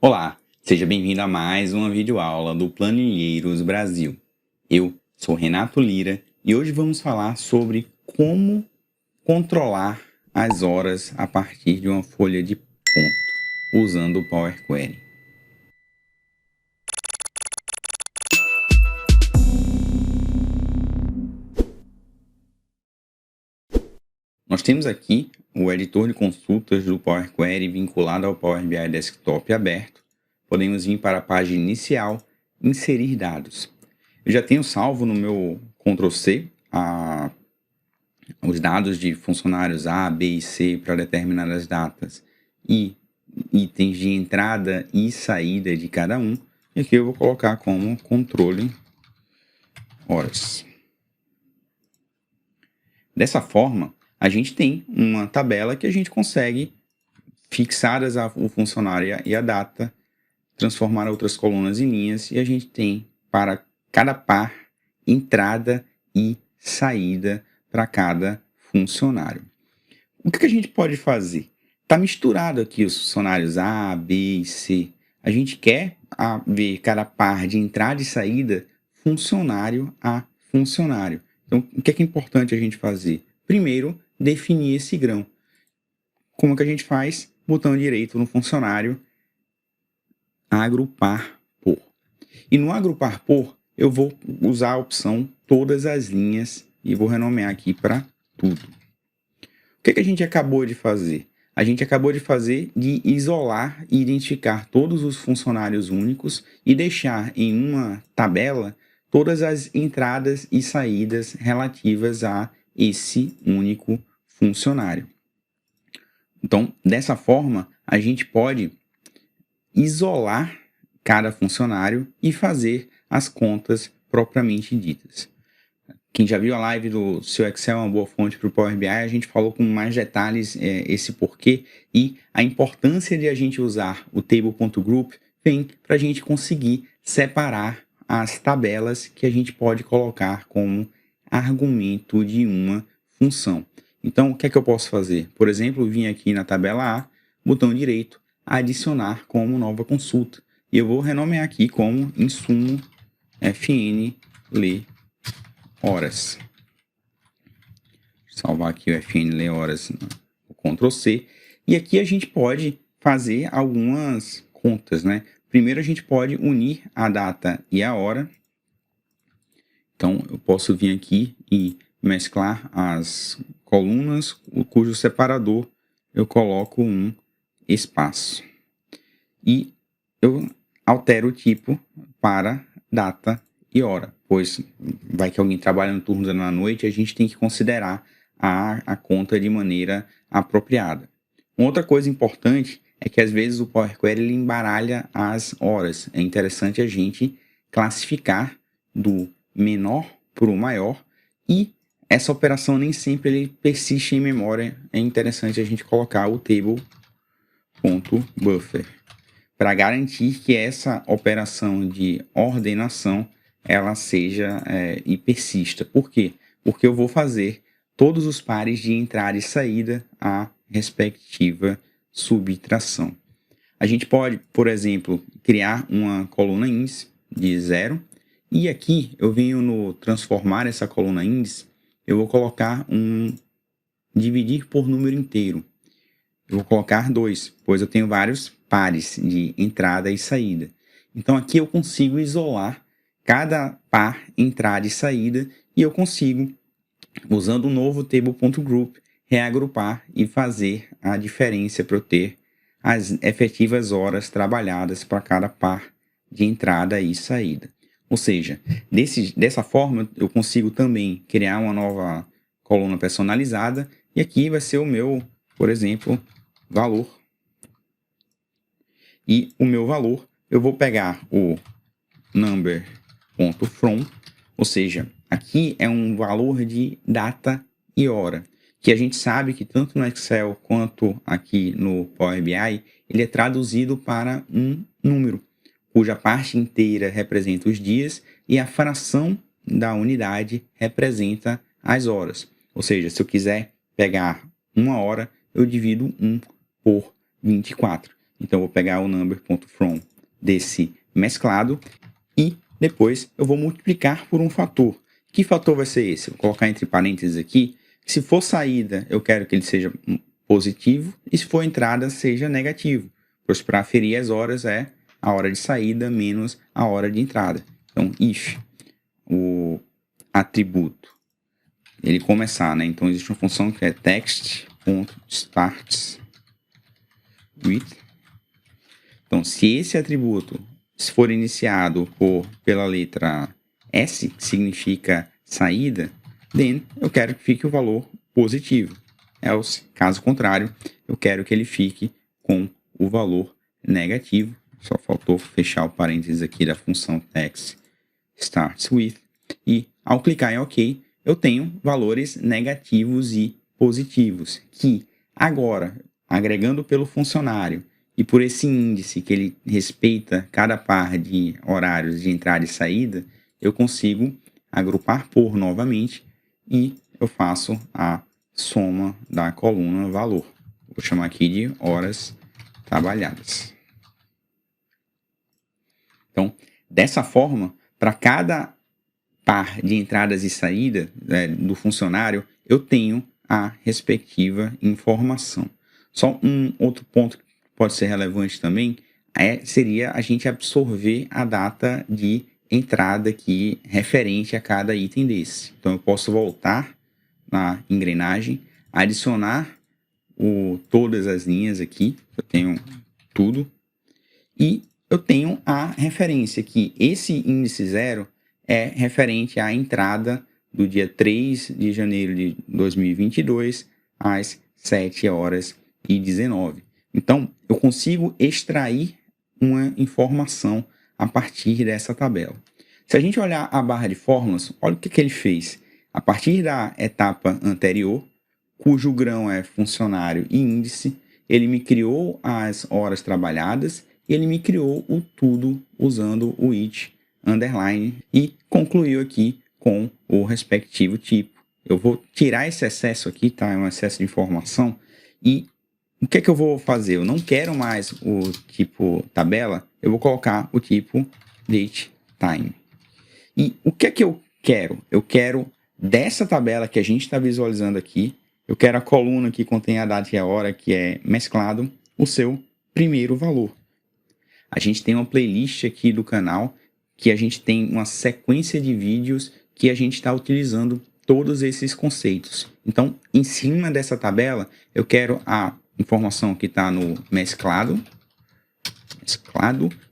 Olá, seja bem-vindo a mais uma videoaula do Planilheiros Brasil. Eu sou Renato Lira e hoje vamos falar sobre como controlar as horas a partir de uma folha de ponto, usando o Power Query. Nós temos aqui o editor de consultas do Power Query vinculado ao Power BI Desktop aberto. Podemos vir para a página inicial, inserir dados. Eu já tenho salvo no meu Ctrl+C os dados de funcionários A, B e C para determinadas datas e itens de entrada e saída de cada um. E aqui eu vou colocar como controle horas. Dessa forma, a gente tem uma tabela que a gente consegue fixar o funcionário e a data, transformar outras colunas em linhas, e a gente tem para cada par entrada e saída para cada funcionário. O que a gente pode fazer? Está misturado aqui os funcionários A, B e C. A gente quer ver cada par de entrada e saída funcionário a funcionário. Então, o que é importante a gente fazer? Primeiro, definir esse grão. Como que a gente faz? Botão direito no funcionário, agrupar por. E no agrupar por, eu vou usar a opção todas as linhas e vou renomear aqui para tudo. O que a gente acabou de fazer? A gente acabou de isolar e identificar todos os funcionários únicos e deixar em uma tabela todas as entradas e saídas relativas a esse único funcionário. Então, dessa forma, a gente pode isolar cada funcionário e fazer as contas propriamente ditas. Quem já viu a live do seu Excel é uma boa fonte para o Power BI, a gente falou com mais detalhes esse porquê e a importância de a gente usar o table.group vem para a gente conseguir separar as tabelas que a gente pode colocar como argumento de uma função. Então, o que é que eu posso fazer? Por exemplo, vim aqui na tabela A, botão direito, adicionar como nova consulta. E eu vou renomear aqui como insumo FN lê horas. Salvar aqui o FN lê horas no Ctrl+C. E aqui a gente pode fazer algumas contas, né? Primeiro a gente pode unir a data e a hora. Então, eu posso vir aqui e mesclar as colunas, cujo separador eu coloco um espaço. E eu altero o tipo para data e hora, pois vai que alguém trabalha no turno da noite e a gente tem que considerar a conta de maneira apropriada. Uma outra coisa importante é que às vezes o Power Query ele embaralha as horas. É interessante a gente classificar do menor para o maior e essa operação nem sempre ele persiste em memória. É interessante a gente colocar o table.buffer para garantir que essa operação de ordenação ela seja e persista. Por quê? Porque eu vou fazer todos os pares de entrada e saída à respectiva subtração. A gente pode, por exemplo, criar uma coluna índice de 0 e aqui eu venho no transformar essa coluna índice, eu vou colocar dividir por número inteiro. Eu vou colocar 2, pois eu tenho vários pares de entrada e saída. Então aqui eu consigo isolar cada par entrada e saída e eu consigo, usando o novo table.group, reagrupar e fazer a diferença para eu ter as efetivas horas trabalhadas para cada par de entrada e saída. Ou seja, dessa forma eu consigo também criar uma nova coluna personalizada e aqui vai ser o meu, por exemplo, valor. E o meu valor, eu vou pegar o number.from, ou seja, aqui é um valor de data e hora, que a gente sabe que tanto no Excel quanto aqui no Power BI, ele é traduzido para um número, cuja parte inteira representa os dias e a fração da unidade representa as horas. Ou seja, se eu quiser pegar uma hora, eu divido 1 por 24. Então, eu vou pegar o number.from desse mesclado e depois eu vou multiplicar por um fator. Que fator vai ser esse? Vou colocar entre parênteses aqui. Se for saída, eu quero que ele seja positivo e se for entrada, seja negativo. Pois para aferir as horas é a hora de saída menos a hora de entrada. Então, if o atributo ele começar, né? Então, existe uma função que é text.starts with. Então, se esse atributo for iniciado pela letra S, que significa saída, then eu quero que fique o valor positivo. Else, caso contrário, eu quero que ele fique com o valor negativo. Só faltou fechar o parênteses aqui da função text starts with. E ao clicar em OK, eu tenho valores negativos e positivos, que agora, agregando pelo funcionário e por esse índice que ele respeita cada par de horários de entrada e saída, eu consigo agrupar por novamente e eu faço a soma da coluna valor. Vou chamar aqui de horas trabalhadas. Então, dessa forma, para cada par de entradas e saídas do funcionário, eu tenho a respectiva informação. Só um outro ponto que pode ser relevante também seria a gente absorver a data de entrada aqui referente a cada item desse. Então, eu posso voltar na engrenagem, adicionar todas as linhas aqui, eu tenho tudo, e eu tenho a referência que esse índice 0 é referente à entrada do dia 3 de janeiro de 2022 às 7h19. Então, eu consigo extrair uma informação a partir dessa tabela. Se a gente olhar a barra de fórmulas, olha o que ele fez. A partir da etapa anterior, cujo grão é funcionário e índice, ele me criou as horas trabalhadas e ele me criou o tudo usando o it underline e concluiu aqui com o respectivo tipo. Eu vou tirar esse excesso aqui, tá? É um excesso de informação. E o que é que eu vou fazer? Eu não quero mais o tipo tabela, eu vou colocar o tipo date time. E o que é que eu quero? Eu quero dessa tabela que a gente está visualizando aqui, eu quero a coluna que contém a data e a hora, que é mesclado, o seu primeiro valor. A gente tem uma playlist aqui do canal que a gente tem uma sequência de vídeos que a gente está utilizando todos esses conceitos. Então, em cima dessa tabela, eu quero a informação que está no mesclado,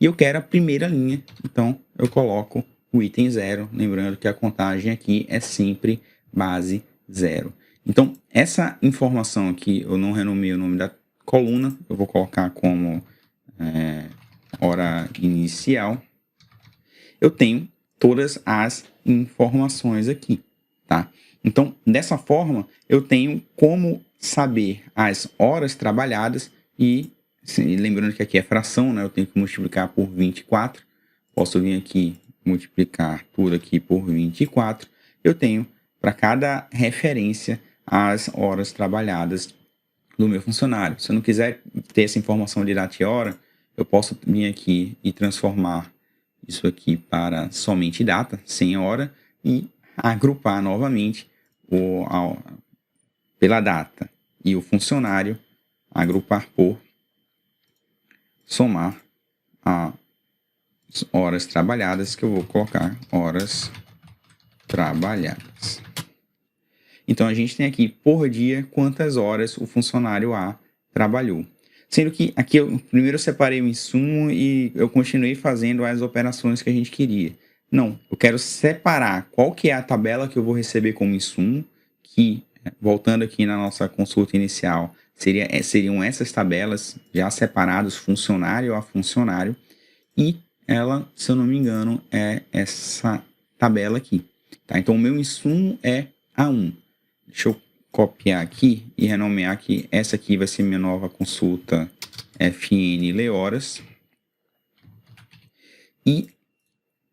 e eu quero a primeira linha. Então, eu coloco o item 0, lembrando que a contagem aqui é sempre base 0. Então, essa informação aqui, eu não renomeei o nome da coluna, eu vou colocar como hora inicial. Eu tenho todas as informações aqui, tá? Então, dessa forma, eu tenho como saber as horas trabalhadas e, lembrando que aqui é fração, né? Eu tenho que multiplicar por 24. Posso vir aqui multiplicar tudo aqui por 24. Eu tenho, para cada referência, as horas trabalhadas do meu funcionário. Se eu não quiser ter essa informação de data e hora, eu posso vir aqui e transformar isso aqui para somente data, sem hora, e agrupar novamente pela data e o funcionário, agrupar por somar as horas trabalhadas, que eu vou colocar horas trabalhadas. Então, a gente tem aqui por dia quantas horas o funcionário A trabalhou. Sendo que aqui eu primeiro separei o insumo e eu continuei fazendo as operações que a gente queria. Não, eu quero separar qual que é a tabela que eu vou receber como insumo, que, voltando aqui na nossa consulta inicial, seriam essas tabelas já separadas, funcionário a funcionário, e ela, se eu não me engano, é essa tabela aqui. Tá? Então, o meu insumo é A1. Deixa eu copiar aqui e renomear que essa aqui vai ser minha nova consulta FN Lehoras. E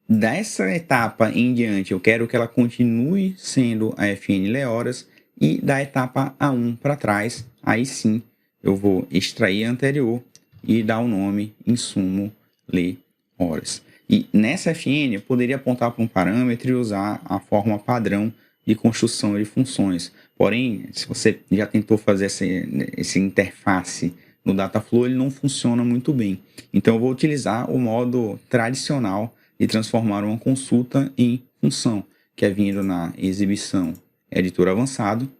dessa etapa em diante, eu quero que ela continue sendo a FN Lehoras, e da etapa A1 para trás, aí sim eu vou extrair a anterior e dar o nome insumo lê horas. E nessa FN eu poderia apontar para um parâmetro e usar a forma padrão de construção de funções. Porém, se você já tentou fazer essa interface no Dataflow, ele não funciona muito bem. Então eu vou utilizar o modo tradicional de transformar uma consulta em função, que é vindo na exibição editor avançado.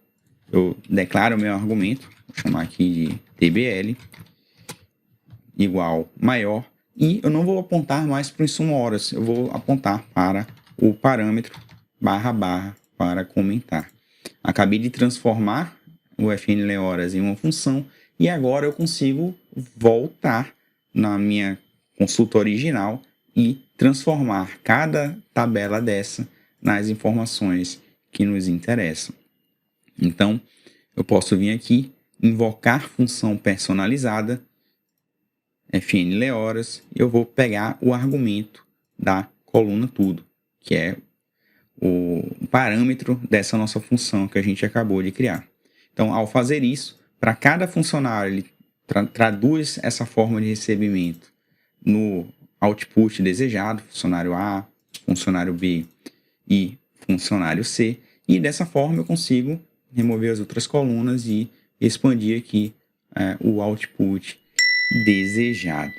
Eu declaro o meu argumento, vou chamar aqui de TBL, igual maior, e eu não vou apontar mais para o insumo horas, eu vou apontar para o parâmetro // para comentar. Acabei de transformar o fnlê horas em uma função e agora eu consigo voltar na minha consulta original e transformar cada tabela dessa nas informações que nos interessam. Então, eu posso vir aqui, invocar função personalizada, fnlê horas, e eu vou pegar o argumento da coluna tudo, que é o parâmetro dessa nossa função que a gente acabou de criar. Então, ao fazer isso, para cada funcionário, ele traduz essa forma de recebimento no output desejado, funcionário A, funcionário B e funcionário C, e dessa forma eu consigo remover as outras colunas e expandir aqui o output desejado.